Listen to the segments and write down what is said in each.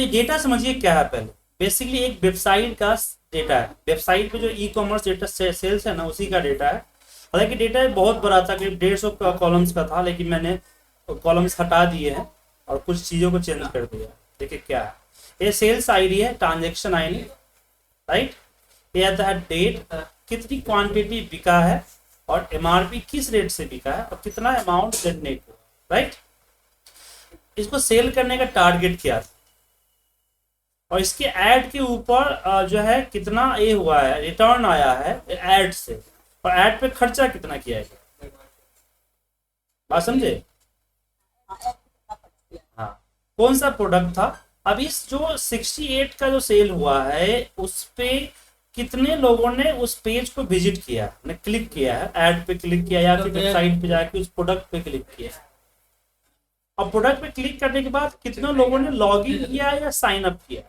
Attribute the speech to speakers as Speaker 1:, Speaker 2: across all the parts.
Speaker 1: तो ये डेटा समझिए क्या है। पहले बेसिकली एक वेबसाइट का डेटा है। वेबसाइट पे जो ई कॉमर्स डेटा सेल्स है ना, उसी का डेटा है। हालांकि डेटा बहुत बड़ा था, करीब 150 कॉलम्स का था, लेकिन मैंने कॉलम्स हटा दिए हैं और कुछ चीज़ों को चेंज कर दिया। देखिए क्या है, ये सेल्स आईडी है, ट्रांजेक्शन आईडी, राइट। ये आता है डेट, कितनी क्वांटिटी बिका है और एमआरपी किस रेट से बिका है और कितना अमाउंट जनरेट हुआ, राइट। इसको सेल करने का टारगेट क्या था और इसके ऐड के ऊपर जो है कितना ये हुआ है, रिटर्न आया है ऐड से, और ऐड पे खर्चा कितना किया है। बात समझे? हाँ, कौन सा प्रोडक्ट था। अब इस जो 68 का जो सेल हुआ है उस पे कितने लोगों ने उस पेज को विजिट किया, ने क्लिक किया है, ऐड पे क्लिक किया या फिर वेबसाइट पे जाके उस प्रोडक्ट पे क्लिक किया। और प्रोडक्ट पे क्लिक करने के बाद कितने लोगों ने लॉग इन किया या साइन अप किया,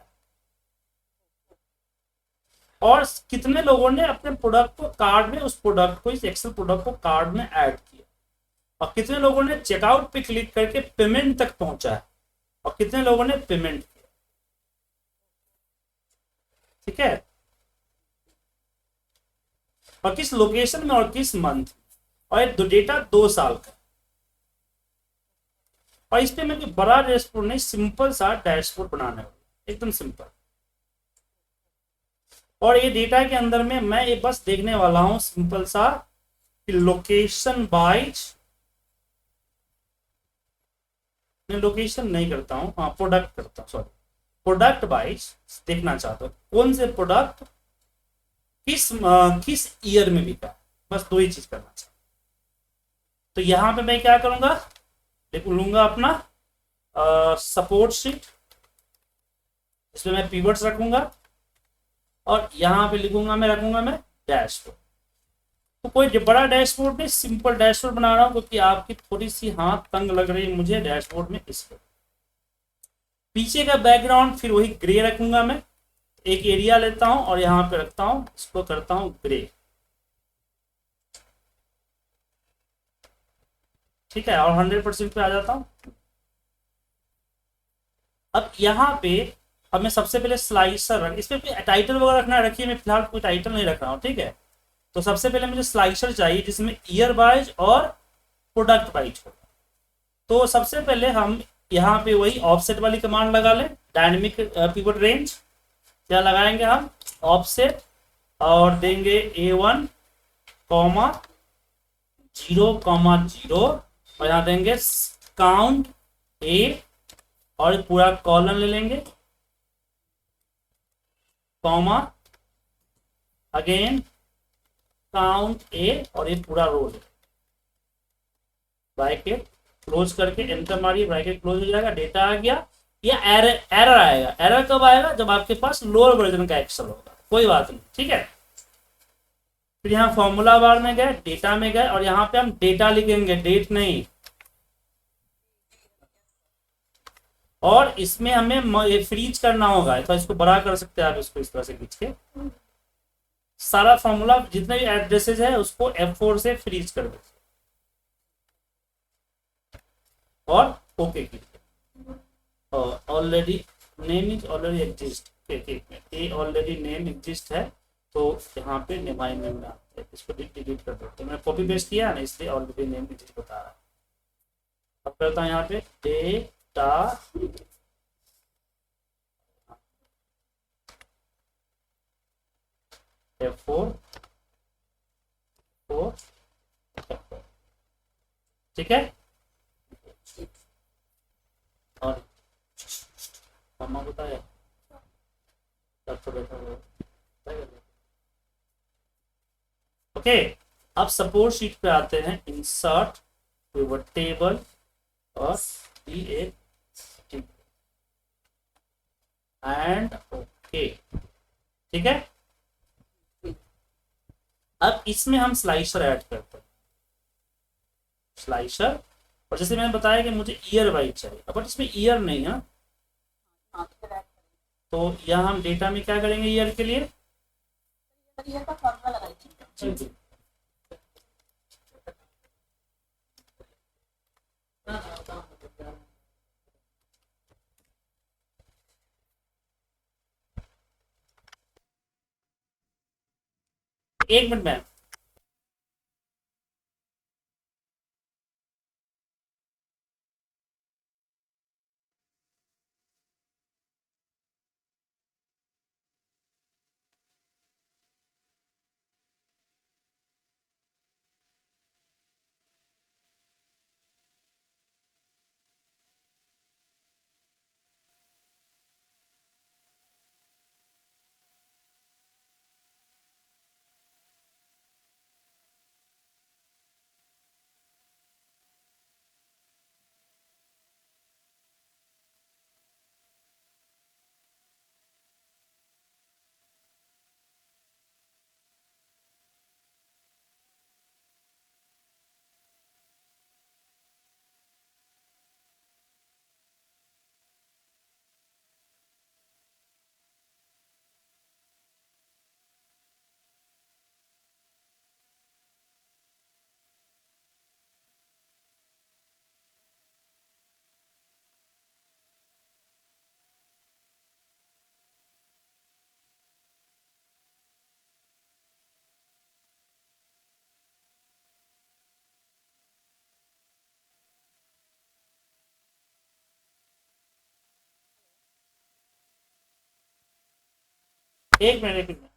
Speaker 1: और कितने लोगों ने अपने प्रोडक्ट को कार्ड में, उस प्रोडक्ट को, इस एक्सेल प्रोडक्ट को कार्ड में ऐड किया, और कितने लोगों ने चेकआउट पे क्लिक करके पेमेंट तक पहुंचा है, और कितने लोगों ने पेमेंट किया। ठीक है, और किस लोकेशन में और किस मंथ, और डेटा 2 साल का। और इस पे मैं कोई बड़ा डैशबोर्ड नहीं, सिंपल सा डैशबोर्ड बनाने वाला, एकदम सिंपल। और ये डेटा के अंदर में मैं ये बस देखने वाला हूं सिंपल सा लोकेशन वाइज, लोकेशन नहीं करता हूं, हाँ प्रोडक्ट करता हूं, सॉरी, प्रोडक्ट वाइज देखना चाहता हूं कौन से प्रोडक्ट किस ईयर में बिका। बस दो ही चीज करना चाहता हूं। तो यहां पे मैं क्या करूंगा, लूंगा अपना सपोर्ट शीट, इसमें मैं पीवर्ड्स रखूंगा, और यहां पे लिखूंगा, मैं रखूंगा मैं डैशबोर्ड। तो कोई बड़ा डैशबोर्ड नहीं, सिंपल डैशबोर्ड बना रहा हूं, क्योंकि आपकी थोड़ी सी हाथ तंग लग रही है मुझे डैशबोर्ड में, इसको। पीछे का बैकग्राउंड फिर वही ग्रे रखूंगा मैं। एक एरिया लेता हूं और यहां पे रखता हूं, इसको करता हूं ग्रे। ठीक है, और 100% पे आ जाता हूं। अब यहाँ पे अब मैं सबसे पहले स्लाइसर रख, इस पे टाइटल वगैरह रखना रखिए, मैं फिलहाल कोई टाइटल नहीं रख रहा हूँ, ठीक है। तो सबसे पहले मुझे स्लाइसर चाहिए जिसमें ईयर वाइज और प्रोडक्ट वाइज हो। तो सबसे पहले हम यहाँ पे वही ऑफसेट वाली कमांड लगा लें, डायनेमिक पिवट रेंज। क्या लगाएंगे हम, ऑफसेट, और देंगे A1 कॉमा 0,0, और यहाँ देंगे काउंट ए, और पूरा कॉलम ले लेंगे, कॉमा अगेन काउंट ए, और ये पूरा रो ले, ब्रैकेट क्लोज करके एंटर मारिए, ब्रैकेट क्लोज हो जाएगा, डेटा आ गया। या एरर आएगा, एरर कब आएगा, जब आपके पास लोअर वर्जन का एक्सेल होगा, कोई बात नहीं, ठीक है। फिर यहाँ फॉर्मूला बार में गए, डेटा में गए, और यहाँ पे हम डेटा लिखेंगे, डेट नहीं। और इसमें हमें फ्रीज करना होगा, तो इसको बड़ा कर सकते हैं आप, इसको इस तरह से खींच के सारा फॉर्मूला जितने भी एड्रेसेस है उसको F4 से फ्रीज कर दो, और okay already name is already exist, A already name exist है, तो यहाँ पे नेमाई नेम में आते हैं, इसको डिलीट कर देते हैं। मैंने कॉपी पेस्ट किया है ना, इसलिए ऑलरेडी नेम एग्जिस्ट बता रहा है। अब करता हूँ यहाँ पे डेटा, F4 ठीक है। और मम्मा बताया ओके। अब सपोर्ट शीट पे आते हैं, इंसर्ट पिवट टेबल और एंड ओके, ठीक है। अब इसमें हम स्लाइसर ऐड करते हैं, स्लाइसर। और जैसे मैंने बताया कि मुझे ईयर वाइज चाहिए, बट इसमें ईयर नहीं है, तो यहाँ हम डेटा में क्या करेंगे ईयर के लिए, जी एक मिनट मैम। एक मिनट, एक मिनट।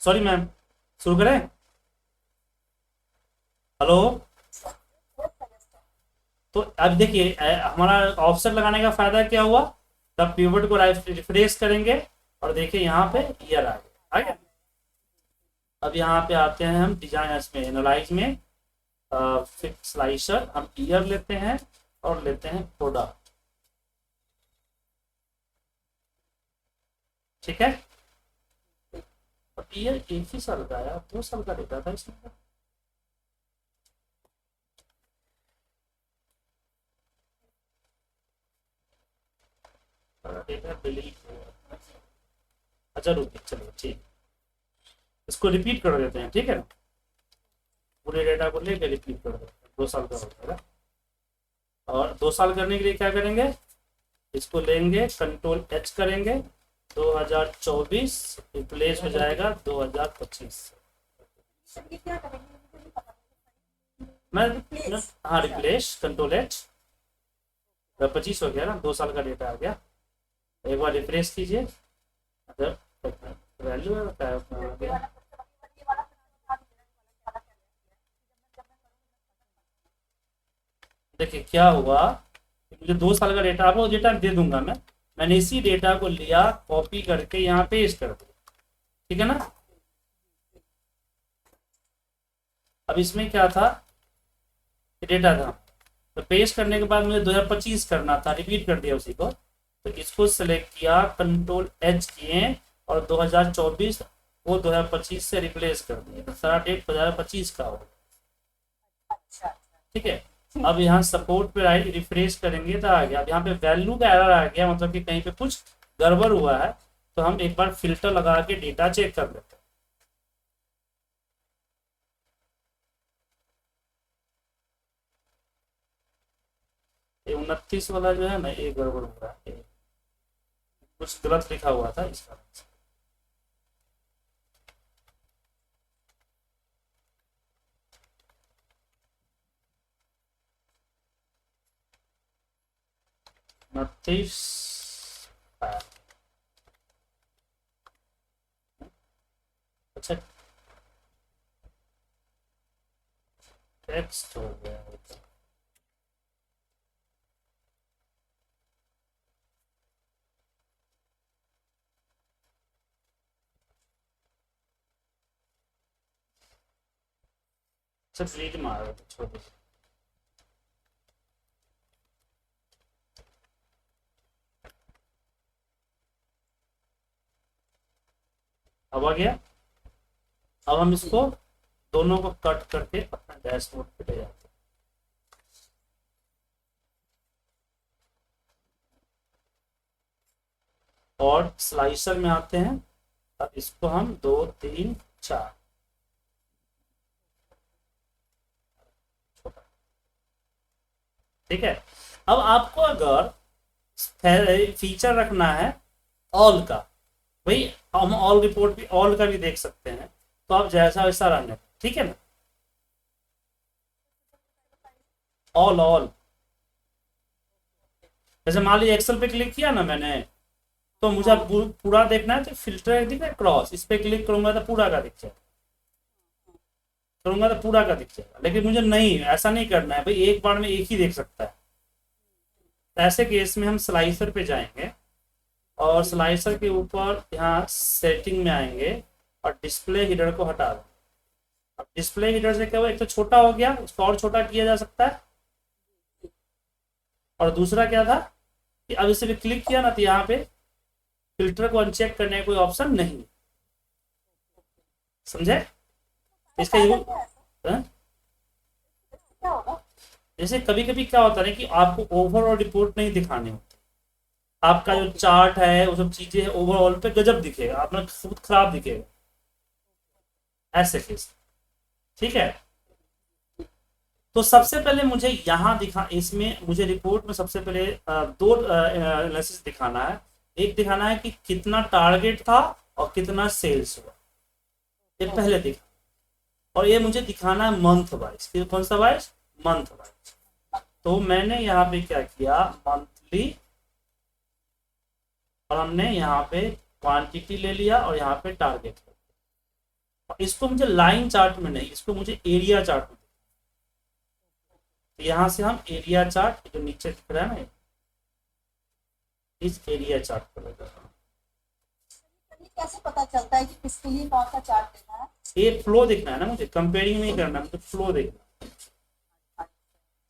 Speaker 1: सॉरी मैम, शुरू करें? हेलो। तो अब देखिए हमारा ऑफसेट लगाने का फायदा क्या हुआ? तब पिवट को रिफ्रेश करेंगे और देखिए यहाँ पे ईयर आ गया। अब यहाँ पे आते हैं हम डिजाइन में, एनालाइज में, फिक्स स्लाइसर, हम ईयर लेते हैं और लेते हैं प्रोडक्ट। ठीक है। अब ईयर एक ही साल का आया, 2 साल का डेटा था इसमें। डेटा डिलीट हुआ। अच्छा रुकिए, चलो ठीक, इसको रिपीट कर देते हैं, ठीक है ना? पूरे डेटा को लेकर रिपीट कर देते हैं, 2 साल का हो जाएगा। और 2 साल करने के लिए क्या करेंगे? इसको लेंगे, कंट्रोल एच करेंगे, 2024 रिप्लेस हो जाएगा 2025। मैं हाँ, रिप्लेस कंट्रोल एच, 25 हो गया ना, 2 साल का डेटा आ गया। एक बार रिफ्रेश कीजिए, अगर वैल्यू देखिए क्या हुआ। मुझे 2 साल का डेटा, आपको डेटा दे दूंगा मैंने इसी डेटा को लिया, कॉपी करके यहाँ पेस्ट कर दिया, ठीक है ना? अब इसमें क्या था, डेटा था, तो पेस्ट करने के बाद मुझे 2025 करना था, रिपीट कर दिया उसी को। तो इसको सेलेक्ट किया, कंट्रोल एच किए और 2024 वो 2025 से रिप्लेस कर दिया, तो सारा डेट 2025 का हो। ठीक है। अब यहाँ सपोर्ट पे रिफ्रेश करेंगे तो आ गया। अब यहाँ पे वैल्यू का एरर आ गया, मतलब कि कहीं पे कुछ गड़बड़ हुआ है, तो हम एक बार फिल्टर लगा के डेटा चेक कर लेते हैं। ये 29 वाला जो है ना, ये गड़बड़ हो रहा है, कुछ गलत लिखा हुआ था इसका। 29। अच्छा टेक्स्ट हो गया। सब रीड मारो छोटे। अब आ गया। अब हम इसको दोनों को कट करके अपना डैशबोर्ड पे ले जाते हैं। और स्लाइसर में आते हैं। अब इसको हम 2 3 4 ठीक है। अब आपको अगर फीचर रखना है ऑल का, भाई हम ऑल रिपोर्ट भी ऑल का भी देख सकते हैं, तो आप जैसा वैसा रहने दो, ठीक है ना। ऑल ऑल जैसे मान लीजिए एक्सेल पे क्लिक किया ना मैंने, तो मुझे अब पूरा देखना है तो फिल्टर दिख रहा है क्रॉस, इस पे क्लिक करूंगा तो पूरा का दिख जाएगा, करूंगा तो पूरा का दिख जाएगा। लेकिन मुझे नहीं, ऐसा नहीं करना है भाई, एक बार में एक ही देख सकता है। ऐसे केस में हम स्लाइसर पे जाएंगे और स्लाइसर के ऊपर यहाँ सेटिंग में आएंगे और डिस्प्ले हिडर को हटा दें। अब डिस्प्ले हिडर से क्या हुआ, एक तो छोटा हो गया, उसको और छोटा किया जा सकता है। और दूसरा क्या था कि अब इसे भी क्लिक किया ना तो यहाँ पे फिल्टर को अनचेक करने का कोई ऑप्शन नहीं। समझे इसका यूज? जैसे कभी कभी क्या होता है कि आपको ओवरऑल रिपोर्ट नहीं दिखानी होती, आपका जो चार्ट है वो सब चीजें है ओवरऑल पे गजब दिखेगा, आपने खुद खराब दिखेगा, ऐसे केस। ठीक है। तो सबसे पहले मुझे यहाँ दिखा, इसमें मुझे रिपोर्ट में सबसे पहले दो एनालिसिस दिखाना है। एक दिखाना है कि कितना टारगेट था और कितना सेल्स हुआ, ये पहले दिखा। और ये मुझे दिखाना है मंथ वाइज, कौन सा वाइज, मंथ वाइज। तो मैंने यहाँ पे क्या किया, मंथली, और हमने यहाँ पे क्वांटिटी ले लिया और यहाँ पे टारगेट। इसको मुझे लाइन चार्ट में नहीं, इसको मुझे एरिया चार्ट में। तो यहाँ से हम एरिया चार्ट जो नीचे दिख रहा है ना, इस एरिया चार्ट पर
Speaker 2: कैसे पता चलता है कि किसके लिए कौन सा चार्ट देना है?
Speaker 1: ये फ्लो देखना है ना मुझे, कंपेयरिंग नहीं करना, मुझे फ्लो देखना है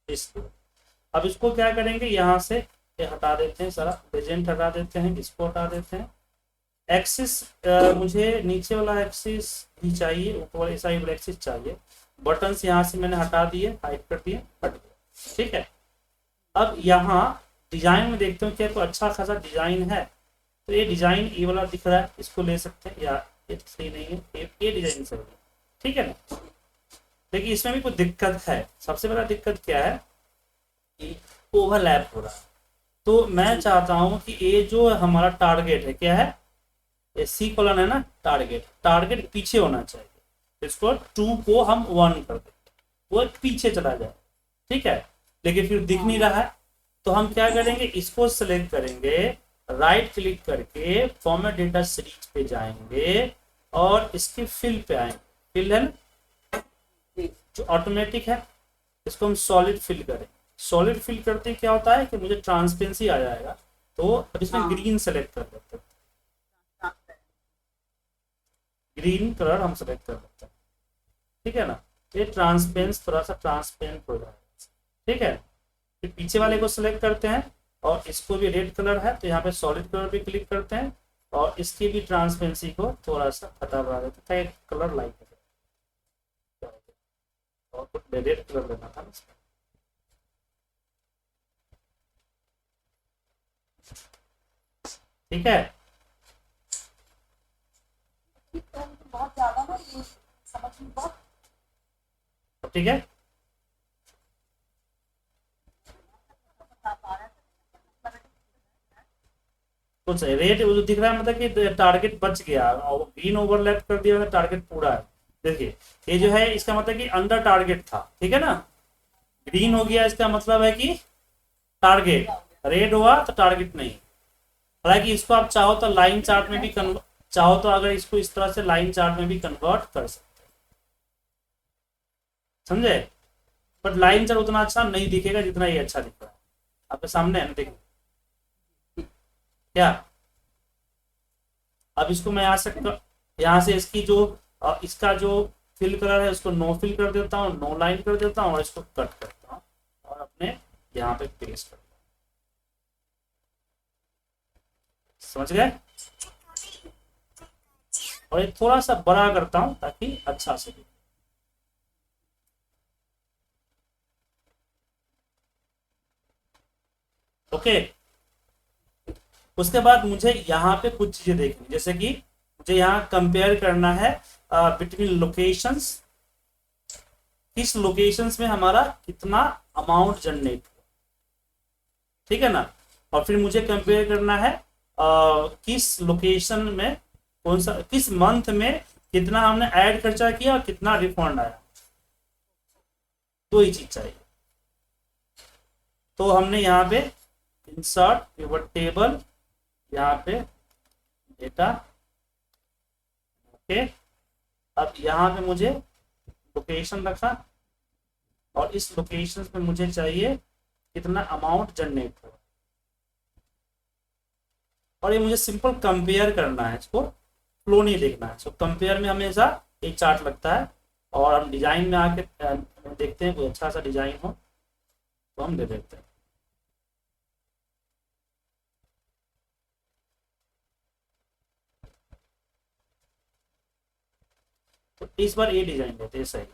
Speaker 1: इसको। अब इसको क्या करेंगे, यहाँ से ये हटा देते हैं, सारा प्रेजेंट हटा देते हैं, इसको हटा देते हैं। एक्सिस मुझे नीचे वाला एक्सिस भी चाहिए, ऊपर वाला साइड वाला एक्सिस चाहिए। बटन्स यहाँ से मैंने हटा दिए, हाइड कर दिए, हट गया। ठीक है। अब यहाँ डिजाइन में देखते हैं क्या कोई अच्छा खासा डिजाइन है, तो ये डिजाइन ये वाला दिख रहा है, इसको ले सकते हैं, या ये सही नहीं है, ये डिजाइन सही है, ठीक है ना। लेकिन इसमें भी कुछ दिक्कत है। सबसे बड़ा दिक्कत क्या है कि ओवरलैप हो रहा है। तो मैं चाहता हूं कि ये जो हमारा टारगेट है क्या है, ये सी कॉलन है ना, टारगेट पीछे होना चाहिए। इसको 2 को हम 1 कर देंगे, वो पीछे चला जाए, ठीक है। लेकिन फिर दिख नहीं रहा है, तो हम क्या करेंगे, इसको सिलेक्ट करेंगे, राइट क्लिक करके फॉर्मेट डेटा सीरीज पे जाएंगे और इसके फिल पे आएंगे। फिल है ना जो ऑटोमेटिक है, इसको हम सॉलिड फिल करें। सॉलिड फिल करते क्या होता है कि मुझे ट्रांसपेरेंसी आ जाएगा, तो अब इसमें ग्रीन सेलेक्ट कर देते हैं, ग्रीन कलर हम सेलेक्ट कर देते हैं, ठीक है ना। ये ट्रांसपेरेंस थोड़ा सा ट्रांसपेरेंट हो जाएगा, ठीक है। फिर पीछे वाले को सिलेक्ट करते हैं और इसको भी रेड कलर है तो यहाँ पे सॉलिड कलर पे क्लिक करते हैं और इसकी भी ट्रांसपेरेंसी को थोड़ा सा हटा बढ़ा देते हैं, कलर लाइट और कुछ रेड कलर देना था इसमें। ठीक है।
Speaker 2: बहुत ज्यादा ना ये समझ में बहुत,
Speaker 1: ठीक है। कुछ रेड जो दिख रहा है मतलब कि टारगेट बच गया, और ग्रीन ओवरलैप कर दिया मतलब टारगेट पूरा है। देखिए ये जो है इसका मतलब कि अंडर टारगेट था, ठीक है ना। ग्रीन हो गया इसका मतलब है कि टारगेट, रेड हुआ तो टारगेट नहीं। हालांकि इसको आप चाहो तो लाइन चार्ट में भी चाहो तो अगर इसको इस तरह से लाइन चार्ट में भी कन्वर्ट कर सकते हैं, समझे। बट लाइन चार्ट उतना अच्छा नहीं दिखेगा जितना ये अच्छा दिख रहा है आपके सामने है ना, देखो क्या। अब इसको मैं यहाँ से इसकी जो इसका जो फिल कलर है उसको नो फिल कर देता हूँ, नो लाइन कर देता हूँ और इसको कट करता हूँ और अपने यहाँ पे पेस्ट करता हूँ। समझ गए। और ये थोड़ा सा बड़ा करता हूँ ताकि अच्छा से दिखे। ओके। उसके बाद मुझे यहाँ पे कुछ चीजें देखनी, जैसे कि मुझे यहाँ कंपेयर करना है बिटवीन लोकेशंस, किस लोकेशंस में हमारा कितना अमाउंट जनरेट हुआ, ठीक है ना। और फिर मुझे कंपेयर करना है किस लोकेशन में कौन सा, किस मंथ में कितना हमने ऐड खर्चा किया और कितना रिफंड आया, दो ही चीज चाहिए। तो हमने यहाँ पे इंसर्ट पिवट टेबल, यहाँ पे डेटा, ओके। अब यहाँ पे मुझे लोकेशन रखा और इस लोकेशन पे मुझे चाहिए कितना अमाउंट जनरेट हो, और ये मुझे सिंपल कंपेयर करना है, इसको फ्लो नहीं देखना है। सो कंपेयर में हमेशा एक चार्ट लगता है, और हम डिजाइन में आके देखते हैं कोई अच्छा सा डिजाइन हो तो हम दे देते हैं। तो इस बार ये डिजाइन देते हैं सही।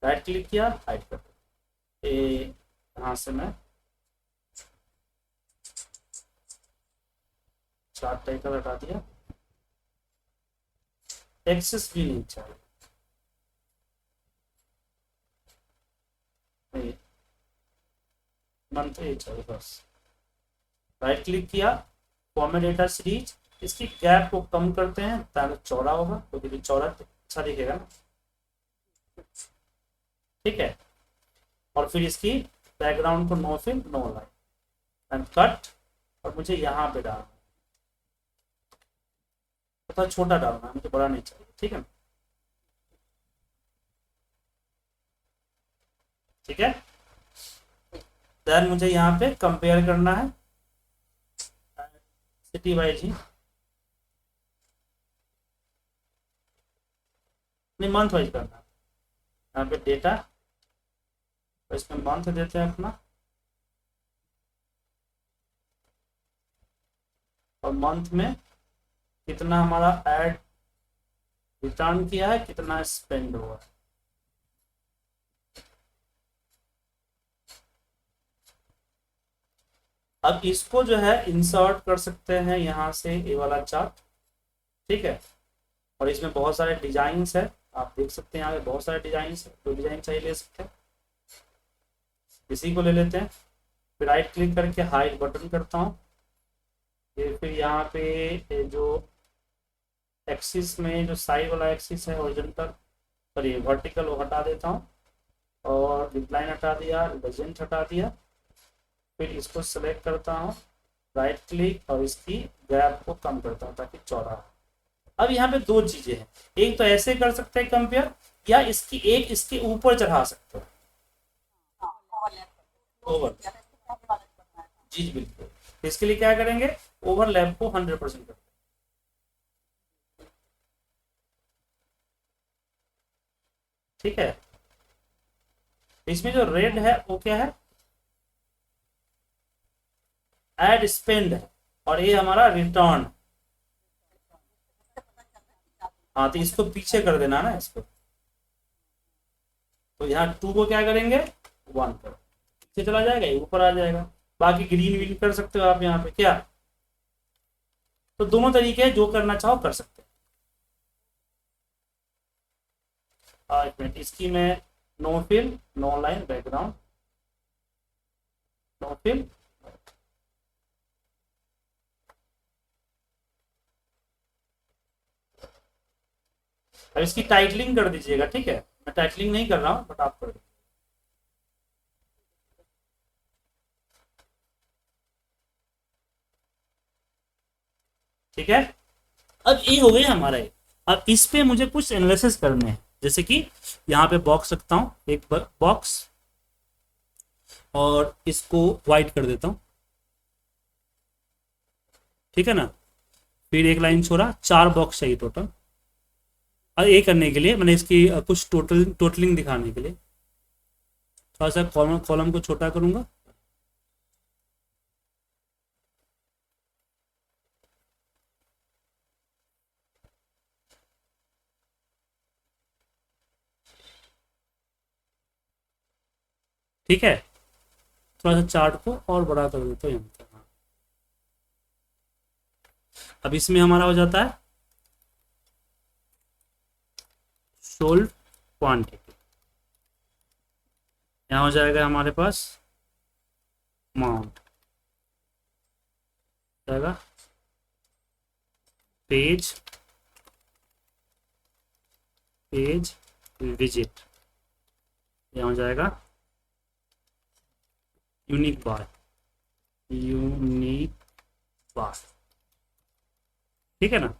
Speaker 1: राइट क्लिक किया, हाइड कर दो। ये यहाँ से मैं चार्ट टाइटल हटा दिया, एक्सेस भी नहीं चाहिए, मंथ ये चाहिए बस। राइट क्लिक किया, फॉर्मेट डेटा सीरीज, इसकी गैप को कम करते हैं ताकि चौड़ा होगा, क्योंकि तो चौड़ा अच्छा दिखेगा ना, ठीक है। और फिर इसकी बैकग्राउंड को no fill no line and cut, और मुझे यहाँ पे डालना, थोड़ा छोटा डालना है, मुझे बड़ा नहीं चाहिए, ठीक है। ठीक है, देन मुझे यहाँ पे कंपेयर करना है सिटी वाइज ही, नहीं मंथ वाइज करना है। यहाँ पे डेटा, तो इसमें मंथ देते हैं अपना, और मंथ में कितना हमारा ऐड रिटर्न किया है, कितना स्पेंड हुआ है। अब इसको जो है इंसर्ट कर सकते हैं यहाँ से, ये वाला चार्ट, ठीक है। और इसमें बहुत सारे डिजाइन्स है, आप देख सकते हैं यहाँ पे बहुत सारे डिजाइन्स है, जो डिजाइन चाहिए ले सकते हैं, इसी को ले लेते हैं। फिर राइट क्लिक करके हाइड बटन करता हूँ, फिर यहाँ पे जो एक्सिस में जो साइड वाला एक्सिस है हॉरिजॉन्टल, सॉरी वर्टिकल, वो हटा देता हूँ, और डिक्लाइन हटा दिया, लेजेंड हटा दिया। फिर इसको सेलेक्ट करता हूँ, राइट क्लिक, और इसकी गैप को कम करता हूँ ताकि चौड़ा हो। अब यहाँ पे दो चीजें हैं, एक तो ऐसे कर सकते हैं कंपेयर, या इसकी एक इसके ऊपर चढ़ा सकते हैं, ओवर, जी जी बिल्कुल। इसके लिए क्या करेंगे, ओवरलैप को 100% कर, ठीक है। इसमें जो रेड है वो क्या है, एड स्पेंड है, और ये हमारा रिटर्न। हाँ, तो इसको पीछे कर देना ना इसको, तो यहाँ 2 को क्या करेंगे 1 कर, पीछे चला जाएगा, ये ऊपर आ जाएगा। बाकी ग्रीन विन कर सकते हो आप यहाँ पे क्या, तो दोनों तरीके हैं, जो करना चाहो कर सकते हैं। एक मिनट, इसकी मैं no fill no line background, no fill, अब इसकी टाइटलिंग कर दीजिएगा, ठीक है। मैं टाइटलिंग नहीं कर रहा हूँ, बट आप कर दीजिए। ठीक है, अब ये हो गया हमारा ये। अब इस पे मुझे कुछ एनालिसिस करने हैं, जैसे कि यहाँ पे बॉक्स रखता हूँ, एक बॉक्स, और इसको वाइट कर देता हूँ, ठीक है ना। फिर एक लाइन छोड़ा, 4 बॉक्स चाहिए टोटल। और ये करने के लिए मैंने इसकी कुछ टोटलिंग दिखाने के लिए थोड़ा सा कॉलम कॉलम को छोटा करूंगा। ठीक है, थोड़ा सा चार्ट को और बड़ा कर देता हूँ यहाँ तक। हाँ। अब इसमें हमारा हो जाता है सोल्ड क्वांटिटी, यहाँ हो जाएगा हमारे पास अमाउंट, जाएगा पेज पेज विजिट, यहाँ हो जाएगा यूनिक बार, यूनिक बार, ठीक है ना।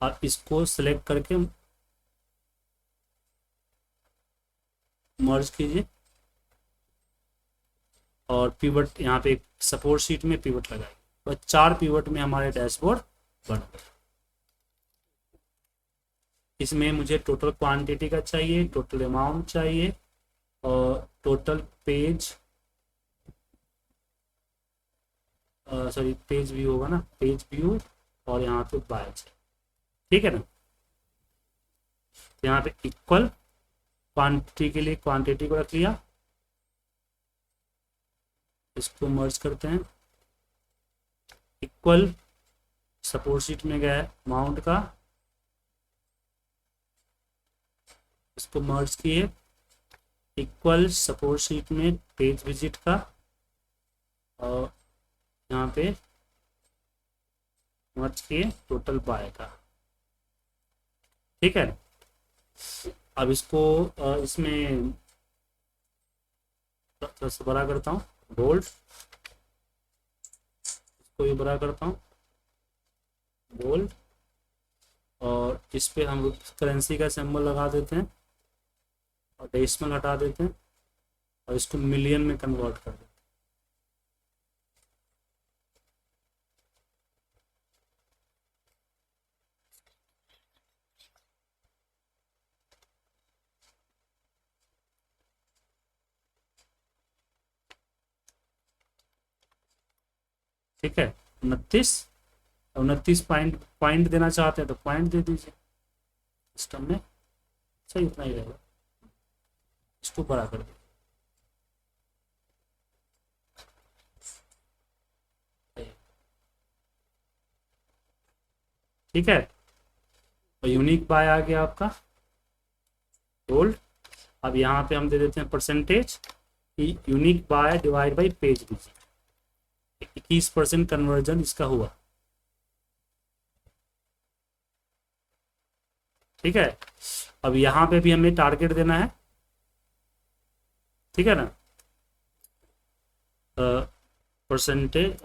Speaker 1: आप इसको सिलेक्ट करके मर्ज कीजिए, और पिवट यहाँ पे एक सपोर्ट शीट में पिवट लगाइए, बस 4 पिवट में हमारे डैशबोर्ड बन गए। इसमें मुझे टोटल क्वांटिटी का चाहिए, टोटल अमाउंट चाहिए, और total page, sorry page view होगा ना, पेज व्यू, और यहाँ पे बाय चाहिए, ठीक है ना। यहाँ पे इक्वल क्वांटिटी के लिए क्वांटिटी को रख लिया, इसको मर्ज करते हैं, इक्वल सपोर्ट शीट में गया है अमाउंट का, इसको मर्ज किए, इक्वल सपोर्ट शीट में पेज विजिट का, और यहाँ पे मर्ज किए टोटल बाय का, ठीक है। अब इसको इसमें थोड़ा सा बड़ा करता हूँ, बोल्ड, इसको भी बड़ा करता हूँ, बोल्ड, और इस पे हम करेंसी का सिंबल लगा देते हैं, और डेसिमल हटा देते हैं, और इसको मिलियन में कन्वर्ट कर देते हैं। ठीक है, 29 पॉइंट पॉइंट देना चाहते हैं तो पॉइंट दे दीजिए, सिस्टम में सही उतना ही रहेगा। इसको बड़ा कर दीजिए, ठीक है। और यूनिक बाय आ गया आपका बोल्ड। अब यहाँ पे हम दे देते हैं percentage, unique by divide by page visit, 21% conversion इसका हुआ, ठीक है। अब यहाँ पे भी हमें टारगेट देना है, ठीक है ना, परसेंटेज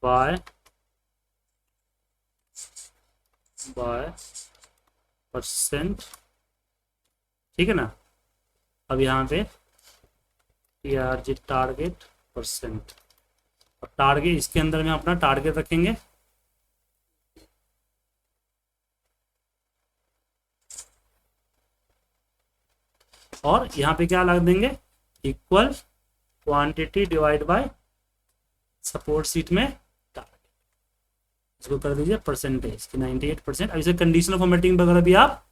Speaker 1: बाय परसेंट, ठीक है ना। अब यहाँ पे टारगेट परसेंट, और टारगेट इसके अंदर में अपना टारगेट रखेंगे, और यहाँ पे क्या लग देंगे, equal quantity divide by support seat में टारगेट, इसको कर दीजिए परसेंटेज की 98%। अब इसे कंडीशनल फॉर्मेटिंग वगैरह भी आप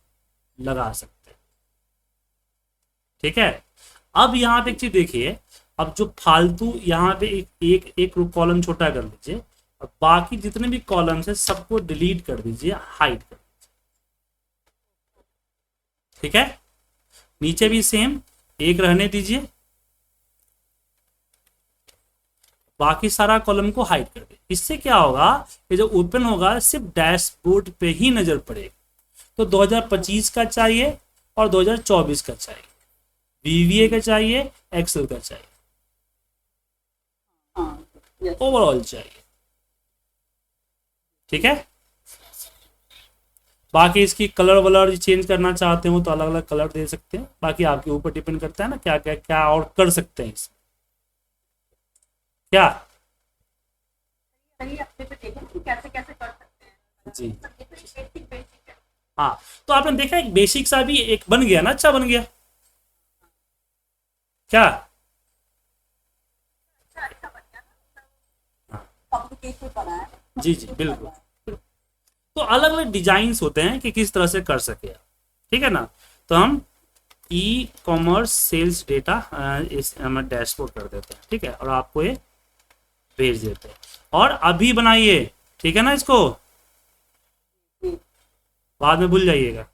Speaker 1: लगा सकते हैं, ठीक है। अब यहाँ पे एक चीज देखिए, अब जो फालतू यहाँ पे एक कॉलम छोटा कर लीजिए, और बाकी जितने भी कॉलम्स है सबको डिलीट कर दीजिए, हाइड कर दीजिए, ठीक है। नीचे भी सेम एक रहने दीजिए, बाकी सारा कॉलम को हाइड कर दे। इससे क्या होगा कि जब ओपन होगा सिर्फ डैशबोर्ड पे ही नजर पड़ेगा। तो 2025 का चाहिए और 2024 का चाहिए, VBA का चाहिए, एक्सेल का चाहिए,
Speaker 2: हाँ, yes.
Speaker 1: ओवरऑल चाहिए, ठीक है। बाकी इसकी कलर वलर चेंज करना चाहते हो तो अलग अलग कलर दे सकते हैं, बाकी आपके ऊपर डिपेंड करता है ना क्या क्या क्या और कर सकते हैं इसमें क्या।
Speaker 2: सही अपने पे देखें कि कैसे कैसे कर सकते हैं।
Speaker 1: जी
Speaker 2: सब ये तो बेसिक बेसिक है।
Speaker 1: हाँ, तो आपने देखा एक बेसिक सा भी एक बन गया ना, अच्छा बन गया क्या।
Speaker 2: अच्छा अच्छा बन गया ना,
Speaker 1: हाँ,
Speaker 2: कॉम्प्लिकेटेड बना है।
Speaker 1: जी जी बिल्कुल। तो अलग अलग डिजाइन्स होते हैं कि किस तरह से कर सके आप, ठीक है ना। तो हम ई कॉमर्स सेल्स डेटा इस हम डैशबोर्ड कर देते हैं, ठीक है, और आपको ये भेज देते हैं। और अभी बनाइए, ठीक है ना, इसको बाद में भूल जाइएगा।